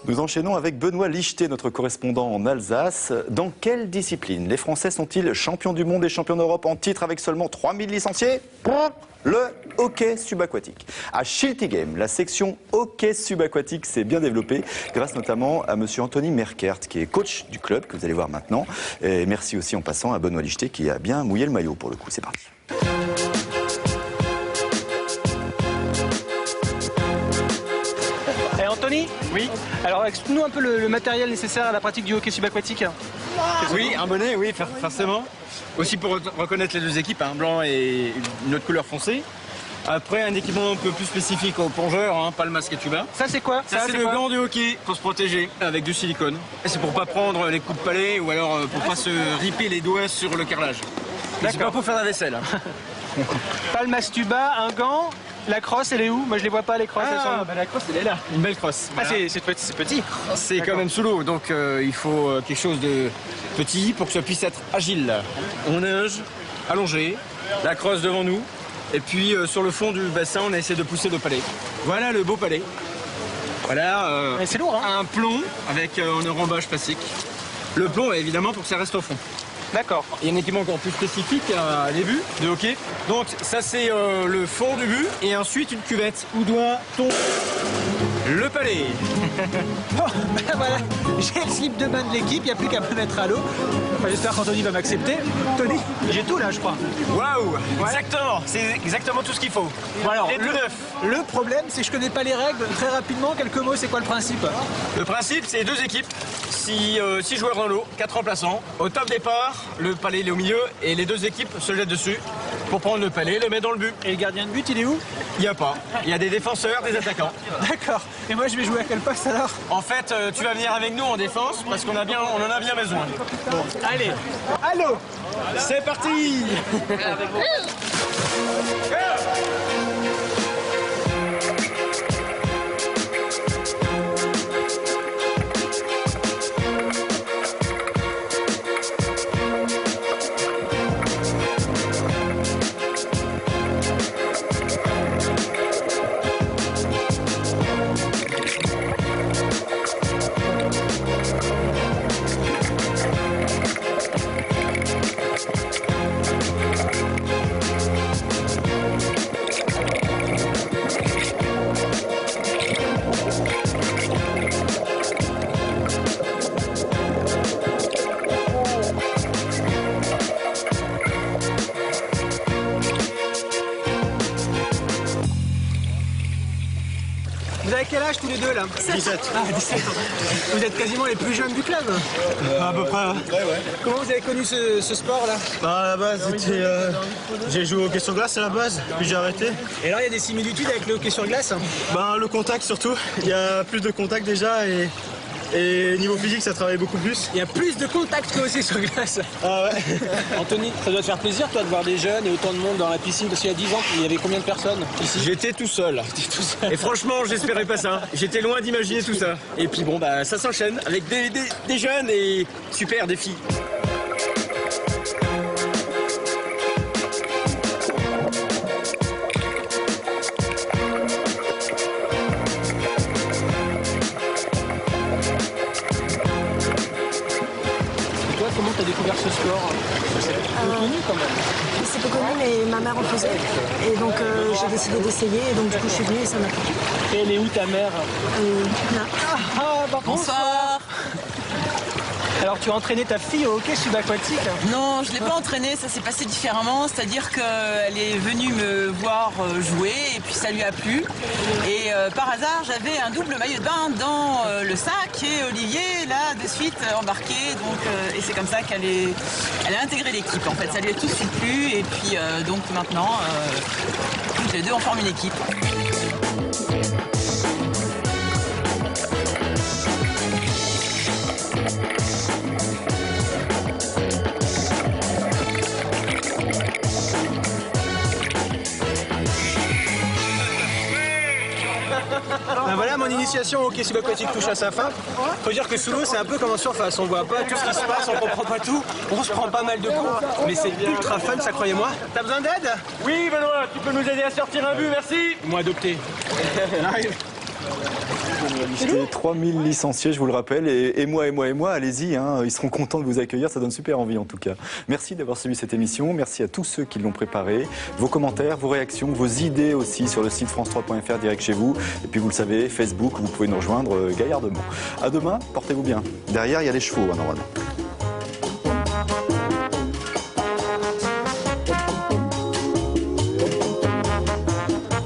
Nous enchaînons avec Benoît Licheté, notre correspondant en Alsace. Dans quelle discipline les Français sont-ils champions du monde et champions d'Europe en titre avec seulement 3000 licenciés? Le hockey subaquatique. À Schiltigheim, la section hockey subaquatique s'est bien développée grâce notamment à monsieur Anthony Merkert qui est coach du club que vous allez voir maintenant. Et merci aussi en passant à Benoît Licheté qui a bien mouillé le maillot pour le coup. C'est parti. Anthony? Oui. Alors explique-nous un peu le matériel nécessaire à la pratique du hockey subaquatique. Oui, un bonnet, oui, forcément. Aussi pour reconnaître les deux équipes, un blanc et une autre couleur foncée. Après, un équipement un peu plus spécifique aux plongeurs, hein, pas le masque et tuba. Ça c'est quoi? Ça c'est le gant de hockey pour se protéger avec du silicone. C'est pour pas prendre les coups de palais ou alors pour pas se ripper les doigts sur le carrelage. C'est pas pour faire la vaisselle. Hein. Pas le masque tuba, un gant. La crosse, elle est où? Moi, je les vois pas, les crosses. La crosse, elle est là. Une belle crosse. Voilà. Ah, c'est petit. C'est quand même sous l'eau, donc il faut quelque chose de petit pour que ça puisse être agile. On nage, allongé, la crosse devant nous, et puis sur le fond du bassin, on a essayé de pousser le palais. Voilà le beau palais. Voilà c'est lourd, hein. Un plomb avec un enrobage classique. Le plomb, évidemment, pour que ça reste au fond. D'accord. Il y a un équipement encore plus spécifique à les buts de hockey. Donc ça c'est le fond du but et ensuite une cuvette où doit-on le palais. Bon, ben voilà, j'ai le slip de bain de l'équipe, il n'y a plus qu'à me mettre à l'eau. Enfin, j'espère qu'Anthony va m'accepter. Tony, j'ai tout là, je crois. Waouh, exactement, c'est exactement tout ce qu'il faut. Bon, alors, tout neuf. Le problème, c'est que je connais pas les règles. Très rapidement, quelques mots, c'est quoi le principe? Le principe, c'est 2 équipes, 6 joueurs dans l'eau, 4 remplaçants. Au top départ, le palais il est au milieu et les 2 équipes se jettent dessus pour prendre le palais et le mettre dans le but. Et le gardien de but, il est où? Il n'y a pas. Il y a des défenseurs, des attaquants. D'accord. Et moi, je vais jouer à quel poste alors? En fait, tu vas venir avec nous en défense parce qu'on en a bien besoin. Bon, allez. Allô. C'est parti. Vous avez quel âge tous les deux là? 17. Ah, 17 ans. Vous êtes quasiment les plus jeunes du club. À peu près, ouais. Comment vous avez connu ce sport là? Bah, à la base, j'ai joué au hockey sur glace à la base, puis j'ai arrêté. Et alors il y a des similitudes avec le hockey sur glace? Bah, le contact surtout, il y a plus de contact déjà et niveau physique ça travaille beaucoup plus. Il y a plus de contact qu'au hockey sur glace. Ah ouais. Anthony, ça doit te faire plaisir toi de voir des jeunes et autant de monde dans la piscine, parce qu'il y a 10 ans, il y avait combien de personnes ici? J'étais tout seul. Et franchement, j'espérais pas ça. J'étais loin d'imaginer tout ça. Et puis bon, bah ça s'enchaîne avec des jeunes et super, des filles. Comment tu as découvert ce sport? C'est peu connu quand même. C'est peu connu, mais ma mère en faisait. Et donc j'ai décidé d'essayer. Et donc du coup je suis venue et ça m'a plu. Et elle est où ta mère? Là. Bonsoir. Alors tu as entraîné ta fille au hockey subaquatique? Non, je ne l'ai pas entraînée, ça s'est passé différemment. C'est-à-dire qu'elle est venue me voir jouer et puis ça lui a plu. Et par hasard, j'avais un double maillot de bain dans le sac et Olivier, là, de suite embarqué. Donc, et c'est comme ça qu'elle a intégré l'équipe. En fait, ça lui a tout de suite plu. Et puis donc maintenant, toutes les deux, on forme une équipe. Ben voilà, mon initiation au hockey subaquatique touche à sa fin. Faut dire que sous l'eau, c'est un peu comme en surface. On voit pas tout ce qui se passe, on comprend pas tout. On se prend pas mal de coups, mais c'est ultra fun, ça croyez-moi. T'as besoin d'aide? Oui, Benoît, tu peux nous aider à sortir un but, merci. Moi adopté. J'arrive. va lister 3000 licenciés, je vous le rappelle, et moi, allez-y, hein, ils seront contents de vous accueillir, ça donne super envie en tout cas. Merci d'avoir suivi cette émission, merci à tous ceux qui l'ont préparée, vos commentaires, vos réactions, vos idées aussi sur le site france3.fr direct chez vous, et puis vous le savez, Facebook, vous pouvez nous rejoindre gaillardement. À demain, portez-vous bien. Derrière, il y a les chevaux, hein, normalement.